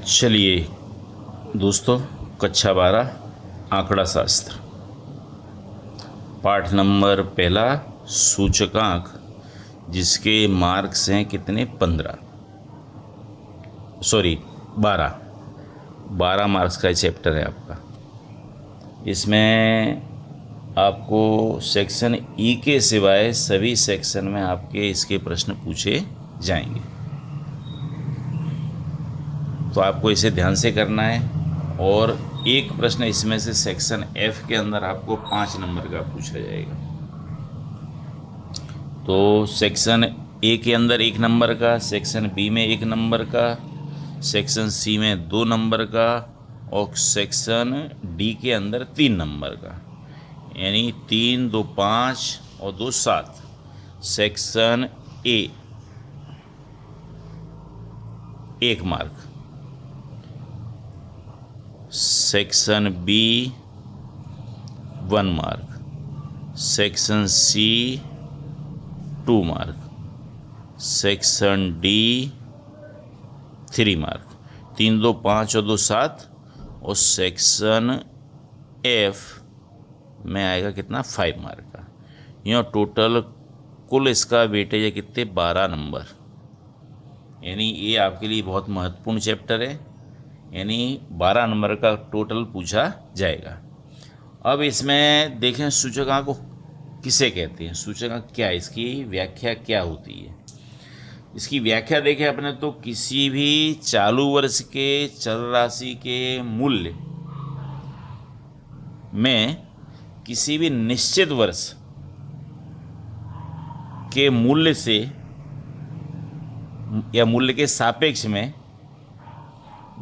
चलिए दोस्तों, कक्षा 12 आंकड़ा शास्त्र, पाठ नंबर पहला, सूचकांक, जिसके मार्क्स हैं कितने? 15, सॉरी 12। 12 मार्क्स का चैप्टर है आपका। इसमें आपको सेक्शन ई के सिवाय सभी सेक्शन में आपके इसके प्रश्न पूछे जाएंगे, तो आपको इसे ध्यान से करना है। और एक प्रश्न इसमें से सेक्शन एफ के अंदर आपको 5 नंबर का पूछा जाएगा। तो सेक्शन ए के अंदर 1 नंबर का, सेक्शन बी में 1 नंबर का, सेक्शन सी में 2 नंबर का, और सेक्शन डी के अंदर 3 नंबर का, यानी 3 2 5 और 2 7। Section A 1 mark, section B 1 mark, section C 2 mark, section D 3 mark, 3 2 5 और 2 7, और सेक्शन एफ में आएगा कितना? 5 मार्क का। यह टोटल कुल इसका वेटेज है कितने? 12 नंबर। यानी ये आपके लिए बहुत महत्वपूर्ण चैप्टर है, यानी 12 नंबर का टोटल पूछा जाएगा। अब इसमें देखें सूचकांक को किसे कहते हैं, सूचकांक क्या है, इसकी व्याख्या क्या होती है। इसकी व्याख्या देखें अपने तो किसी भी चालू वर्ष के चल राशि के मूल्य में किसी भी निश्चित वर्ष के मूल्य से या मूल्य के सापेक्ष में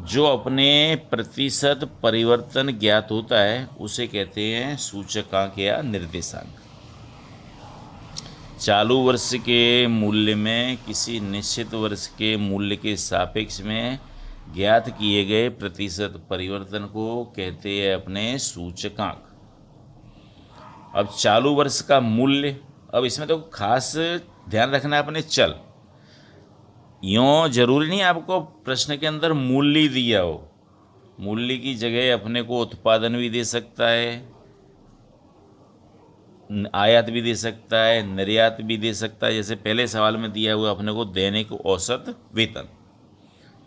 जो अपने प्रतिशत परिवर्तन ज्ञात होता है उसे कहते हैं सूचकांक या निर्देशांक। चालू वर्ष के मूल्य में किसी निश्चित वर्ष के मूल्य के सापेक्ष में ज्ञात किए गए प्रतिशत परिवर्तन को कहते हैं अपने सूचकांक। अब चालू वर्ष का मूल्य, अब इसमें तो खास ध्यान रखना है अपने चल। यूँ जरूरी नहीं आपको प्रश्न के अंदर मूल्य दिया हो, मूल्य की जगह अपने को उत्पादन भी दे सकता है, आयात भी दे सकता है, निर्यात भी दे सकता है। जैसे पहले सवाल में दिया हुआ अपने को दैनिक औसत वेतन,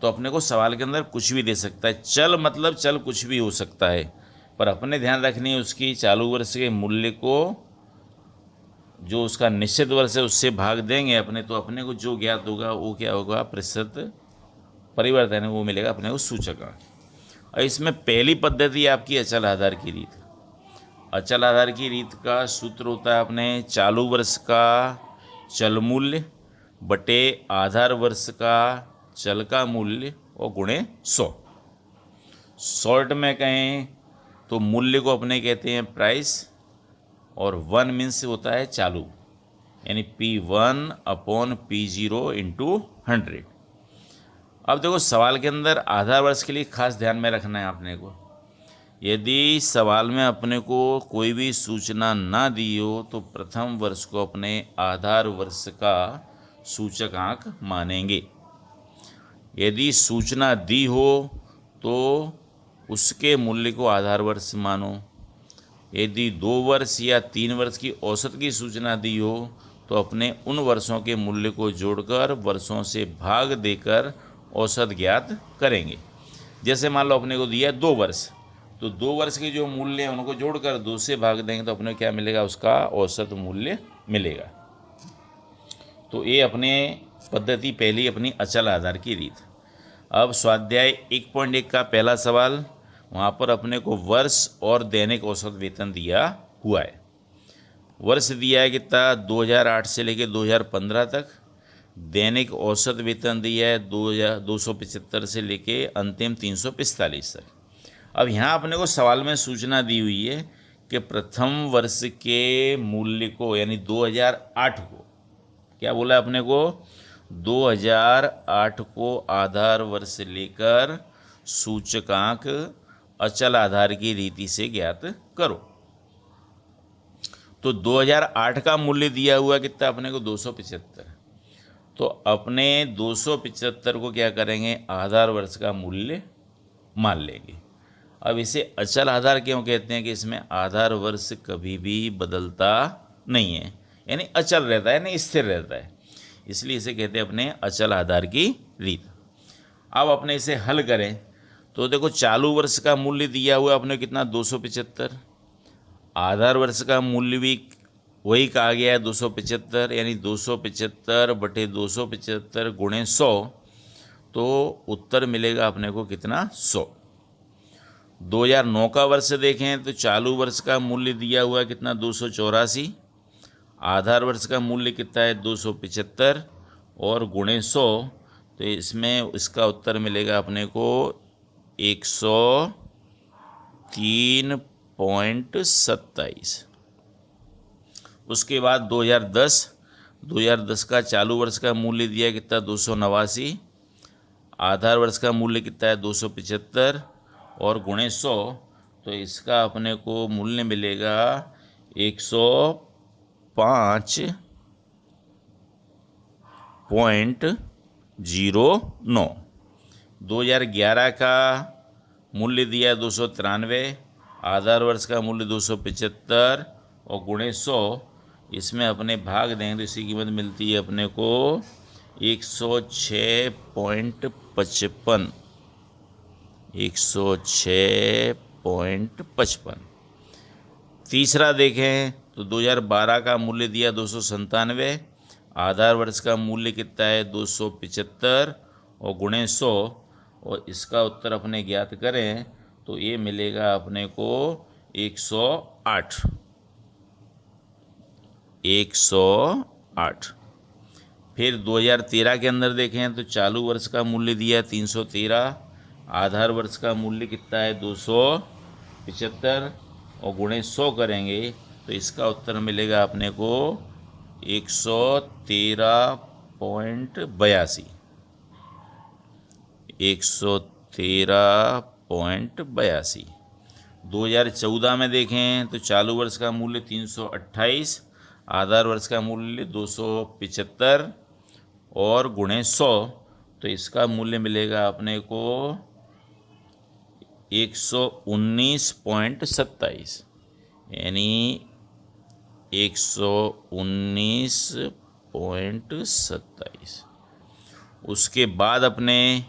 तो अपने को सवाल के अंदर कुछ भी दे सकता है। चल मतलब चल कुछ भी हो सकता है, पर अपने ध्यान रखनी है उसकी चालू वर्ष के मूल्य को जो उसका निश्चित वर्ष है उससे भाग देंगे अपने, तो अपने को जो ज्ञात होगा वो क्या होगा? प्रतिशत परिवर्तन है, वो मिलेगा अपने को सूचकांक। और इसमें पहली पद्धति आपकी अचल आधार की रीत। अचल आधार की रीत का सूत्र होता है अपने चालू वर्ष का चल मूल्य बटे आधार वर्ष का चल का मूल्य और गुणे 100। शॉर्ट में कहें तो मूल्य को अपने कहते हैं प्राइस, और 1 मीन्स होता है चालू, यानी P1 अपॉन P0 इंटू 100। अब देखो सवाल के अंदर आधार वर्ष के लिए खास ध्यान में रखना है आपने को। यदि सवाल में अपने को कोई भी सूचना ना दी हो तो प्रथम वर्ष को अपने आधार वर्ष का सूचकांक मानेंगे। यदि सूचना दी हो तो उसके मूल्य को आधार वर्ष मानो। यदि 2 वर्ष या 3 वर्ष की औसत की सूचना दी हो तो अपने उन वर्षों के मूल्य को जोड़कर वर्षों से भाग देकर औसत ज्ञात करेंगे। जैसे मान लो अपने को दिया 2 वर्ष, तो 2 वर्ष के जो मूल्य हैं उनको जोड़कर 2 से भाग देंगे तो अपने क्या मिलेगा? उसका औसत मूल्य मिलेगा। तो ये अपने पद्धति पहली अपनी अचल आधार की रीत। अब स्वाध्याय 1.1 का पहला सवाल, वहाँ पर अपने को वर्ष और दैनिक औसत वेतन दिया हुआ है। वर्ष दिया है कितना? 2008 से लेकर 2015 तक। दैनिक औसत वेतन दिया है 2275 से लेके अंतिम 345 तक। अब यहाँ अपने को सवाल में सूचना दी हुई है कि प्रथम वर्ष के मूल्य को, यानी 2008 को, क्या बोला अपने को? 2008 को आधार वर्ष लेकर सूचकांक अचल आधार की रीति से ज्ञात करो। तो 2008 का मूल्य दिया हुआ कितना अपने को? 275। तो अपने 275 को क्या करेंगे, आधार वर्ष का मूल्य मान लेंगे। अब इसे अचल आधार क्यों कहते हैं कि इसमें आधार वर्ष कभी भी बदलता नहीं है, यानी अचल रहता है, यानी स्थिर रहता है, इसलिए इसे कहते हैं अपने अचल आधार की रीत। अब अपने इसे हल करें तो देखो चालू वर्ष का मूल्य दिया हुआ अपने कितना 275, आधार वर्ष का मूल्य भी वही कहा गया है 275, यानी 275 बटे 275 गुणे 100, तो उत्तर मिलेगा अपने को कितना 100। 2009 का वर्ष देखें तो चालू वर्ष का मूल्य दिया हुआ है कितना 284, आधार वर्ष का मूल्य कितना है 275 और गुणे 100, तो इसमें इसका उत्तर मिलेगा अपने को 103.27। उसके बाद 2010 का चालू वर्ष का मूल्य दिया कितना 289, आधार वर्ष का मूल्य कितना है 275 और गुणे 100, तो इसका अपने को मूल्य मिलेगा 105.09। 2011 का मूल्य दिया 293, आधार वर्ष का मूल्य 275 और गुणे 100, इसमें अपने भाग देंगे तो इसकी कीमत मिलती है अपने को 106.55। 106.55। तीसरा देखें तो 2012 का मूल्य दिया 297, आधार वर्ष का मूल्य कितना है 275 और गुणे 100, और इसका उत्तर अपने ज्ञात करें तो ये मिलेगा अपने को 108। 108। फिर 2013 के अंदर देखें तो चालू वर्ष का मूल्य दिया 313, आधार वर्ष का मूल्य कितना है 275 और गुणे 100 करेंगे तो इसका उत्तर मिलेगा अपने को 113.82। 113.82। 2014 में देखें तो चालू वर्ष का मूल्य 328, आधार वर्ष का मूल्य 275 और गुणे 100, तो इसका मूल्य मिलेगा अपने को 119.27, यानी 119.27। उसके बाद अपने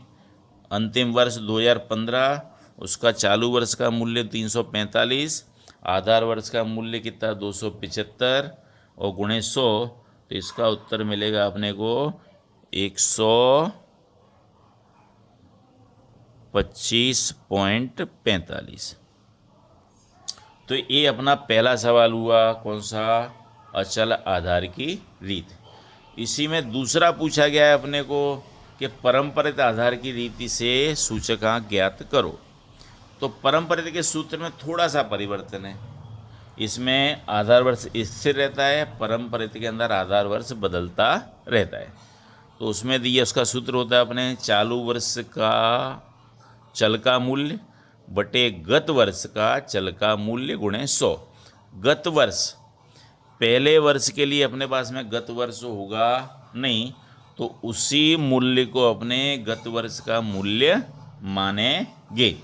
अंतिम वर्ष 2015, उसका चालू वर्ष का मूल्य 345, आधार वर्ष का मूल्य कितना 275 और गुणे 100, तो इसका उत्तर मिलेगा अपने को 125.45। तो ये अपना पहला सवाल हुआ, कौन सा, अचल आधार की रीत। इसी में दूसरा पूछा गया है अपने को कि परंपरित आधार की रीति से सूचकांक ज्ञात करो। तो परंपरित के सूत्र में थोड़ा सा परिवर्तन है, इसमें आधार वर्ष स्थिर रहता है, परंपरित के अंदर आधार वर्ष बदलता रहता है। तो उसमें दिया उसका सूत्र होता है अपने चालू वर्ष का चल का मूल्य बटे गत वर्ष का चल का मूल्य गुणे 100। गत वर्ष, पहले वर्ष के लिए अपने पास में गत वर्ष होगा नहीं, तो उसी मूल्य को अपने गत वर्ष का मूल्य मानेंगे।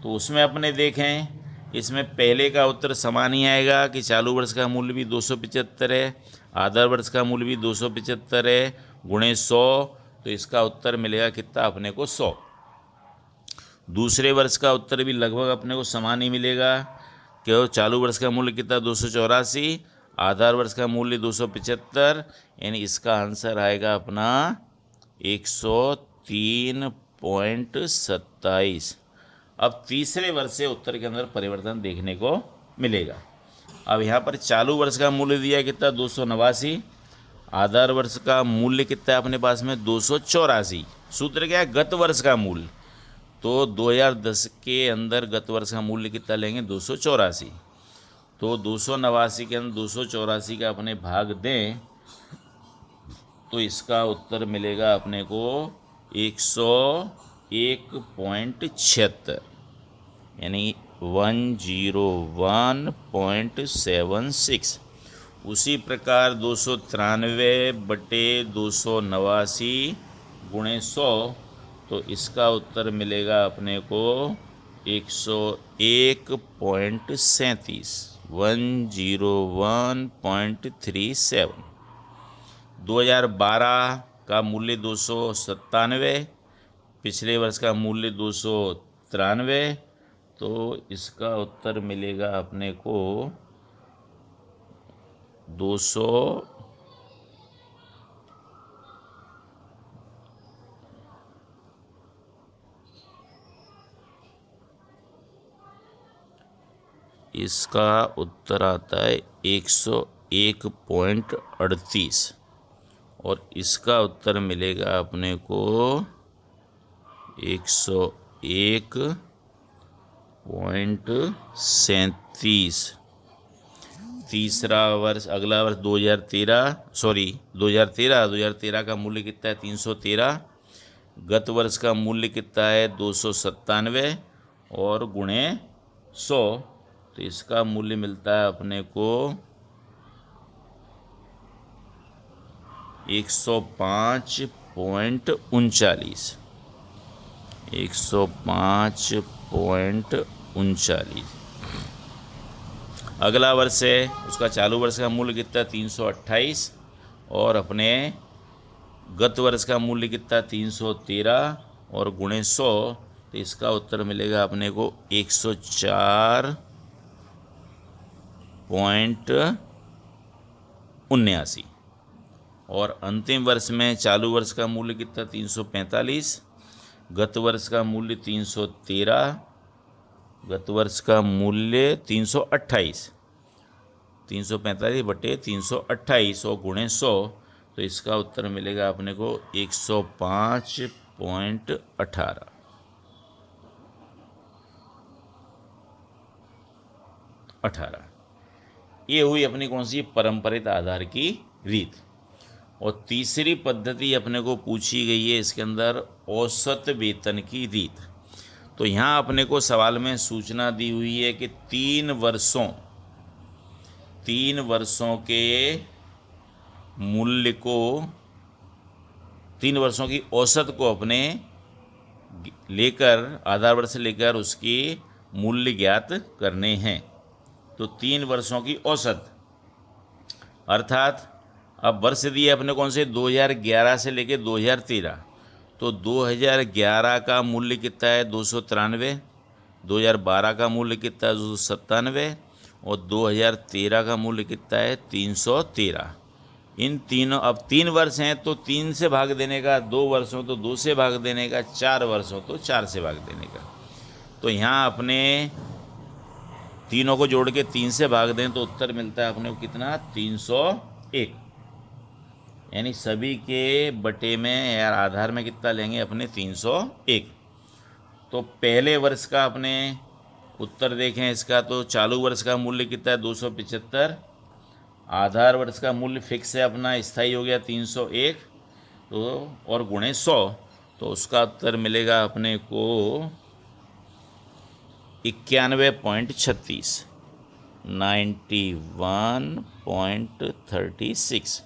तो उसमें अपने देखें, इसमें पहले का उत्तर समान ही आएगा कि चालू वर्ष का मूल्य भी 275 है, आधार वर्ष का मूल्य भी 275 है, गुणे 100, तो इसका उत्तर मिलेगा कितना अपने को 100। दूसरे वर्ष का उत्तर भी लगभग अपने को समान ही मिलेगा, क्यों चालू वर्ष का मूल्य कितना 284, आधार वर्ष का मूल्य 275, यानी इसका आंसर आएगा अपना 103.27। अब तीसरे वर्ष से उत्तर के अंदर परिवर्तन देखने को मिलेगा। अब यहाँ पर चालू वर्ष का मूल्य दिया कितना 289, आधार वर्ष का मूल्य कितना है अपने पास में 284। सूत्र क्या है, गत वर्ष का मूल्य, तो 2010 के अंदर गत वर्ष का मूल्य कितना लेंगे 284, तो 289 के अंदर 284 का अपने भाग दें तो इसका उत्तर मिलेगा अपने को 101.76, यानी 101.76। उसी प्रकार 293/289 गुणे 100, तो इसका उत्तर मिलेगा अपने को 101.37, 101.37। 2012 का मूल्य 297, पिछले वर्ष का मूल्य 293, तो इसका उत्तर मिलेगा अपने को 200 इसका उत्तर आता है 101.38, और इसका उत्तर मिलेगा अपने को 101.37। तीसरा वर्ष, अगला वर्ष 2013 का मूल्य कितना है 313, गत वर्ष का मूल्य कितना है 297 और गुणे 100, तो इसका मूल्य मिलता है अपने को 105.39, 105.39। अगला वर्ष है, उसका चालू वर्ष का मूल्य कितना है 328, और अपने गत वर्ष का मूल्य कितना 313 और गुणे 100, तो इसका उत्तर मिलेगा अपने को 104.79। और अंतिम वर्ष में चालू वर्ष का मूल्य कितना 345, गत वर्ष का मूल्य 313, गत वर्ष का मूल्य 328, 345/328 और गुणे 100, तो इसका उत्तर मिलेगा अपने को 105.18। ये हुई अपनी कौन सी परंपरित आधार की रीत। और तीसरी पद्धति अपने को पूछी गई है इसके अंदर औसत वेतन की रीत। तो यहाँ अपने को सवाल में सूचना दी हुई है कि 3 वर्षों के मूल्य को, 3 वर्षों की औसत को अपने लेकर, आधार वर्ष से लेकर उसकी मूल्य ज्ञात करने हैं। तो 3 वर्षों की औसत, अर्थात अब वर्ष दिए अपने कौन से 2011 से लेकर 2013, तो 2011 का मूल्य कितना है 293, 2012 का मूल्य कितना है 297 और 2013 का मूल्य कितना है 313। इन तीनों, अब 3 वर्ष हैं तो 3 से भाग देने का, 2 वर्षों तो 2 से भाग देने का, 4 वर्षों तो 4 से भाग देने का। तो यहाँ अपने तीनों को जोड़ के 3 से भाग दें तो उत्तर मिलता है अपने को कितना 301, यानी सभी के बटे में या आधार में कितना लेंगे अपने 301। तो पहले वर्ष का अपने उत्तर देखें इसका, तो चालू वर्ष का मूल्य कितना है 275, आधार वर्ष का मूल्य फिक्स है अपना, स्थायी हो गया 301, तो और गुणे 100, तो उसका उत्तर मिलेगा अपने को 91.36, 91.36।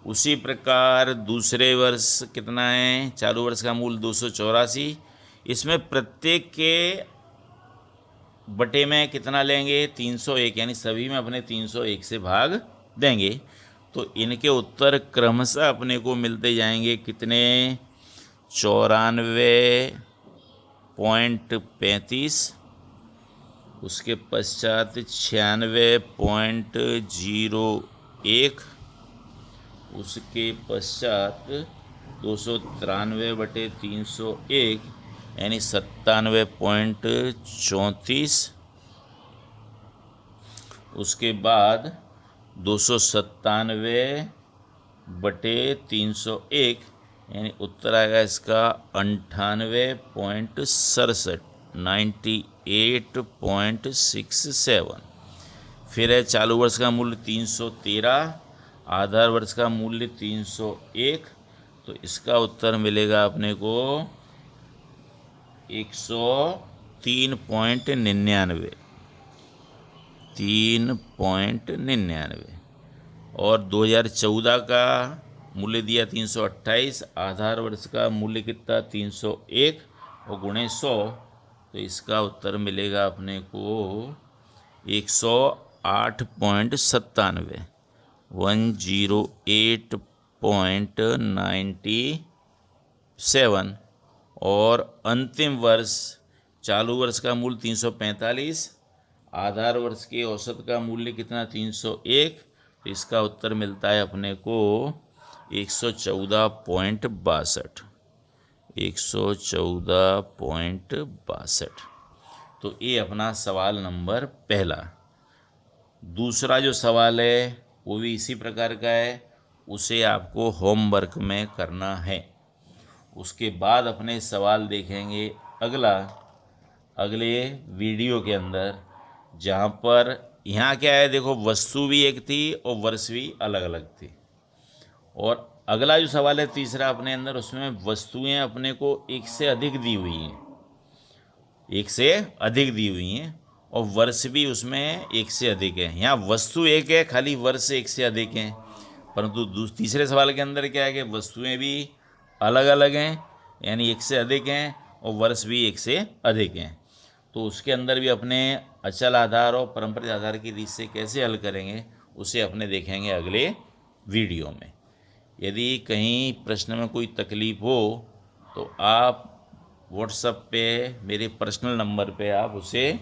उसी प्रकार दूसरे वर्ष कितना है, चालू वर्ष का मूल्य 284, इसमें प्रत्येक के बटे में कितना लेंगे 301, यानी सभी में अपने 301 से भाग देंगे। तो इनके उत्तर क्रमशः अपने को मिलते जाएंगे कितने 94.35, उसके पश्चात 96.01, उसके पश्चात 293/301 यानी 97.34, उसके बाद 297/301 यानी उत्तर आएगा इसका 98.67, 98.67। फिर है चालू वर्ष का मूल्य 313, आधार वर्ष का मूल्य 301, तो इसका उत्तर मिलेगा अपने को 103.99, 3.99। और 2014 का मूल्य दिया 328, आधार वर्ष का मूल्य कितना 301 और गुणे 100, तो इसका उत्तर मिलेगा अपने को 108.97, 108.97। और अंतिम वर्ष चालू वर्ष का मूल्य 345, आधार वर्ष के औसत का मूल्य कितना 301, तो इसका उत्तर मिलता है अपने को 114.62, 114.62। तो ये अपना सवाल नंबर पहला। दूसरा जो सवाल है वो भी इसी प्रकार का है, उसे आपको होमवर्क में करना है। उसके बाद अपने सवाल देखेंगे अगले वीडियो के अंदर, जहाँ पर यहाँ क्या है देखो, वस्तु भी एक थी और वर्ष भी अलग अलग थी। और अगला जो सवाल है तीसरा अपने अंदर, उसमें वस्तुएं अपने को एक से अधिक दी हुई हैं, एक से अधिक दी हुई हैं और वर्ष भी उसमें एक से अधिक है। यहाँ वस्तु एक है, खाली वर्ष एक से अधिक हैं, परंतु तीसरे सवाल के अंदर क्या है कि वस्तुएं भी अलग अलग हैं, यानी एक से अधिक हैं और वर्ष भी एक से अधिक हैं। तो उसके अंदर भी अपने अचल आधार और पारंपरिक आधार की रीत से कैसे हल करेंगे उसे अपने देखेंगे अगले वीडियो में। यदि कहीं प्रश्न में कोई तकलीफ़ हो तो आप व्हाट्सएप पे मेरे पर्सनल नंबर पे आप उसे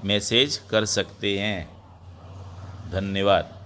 मैसेज कर सकते हैं। धन्यवाद।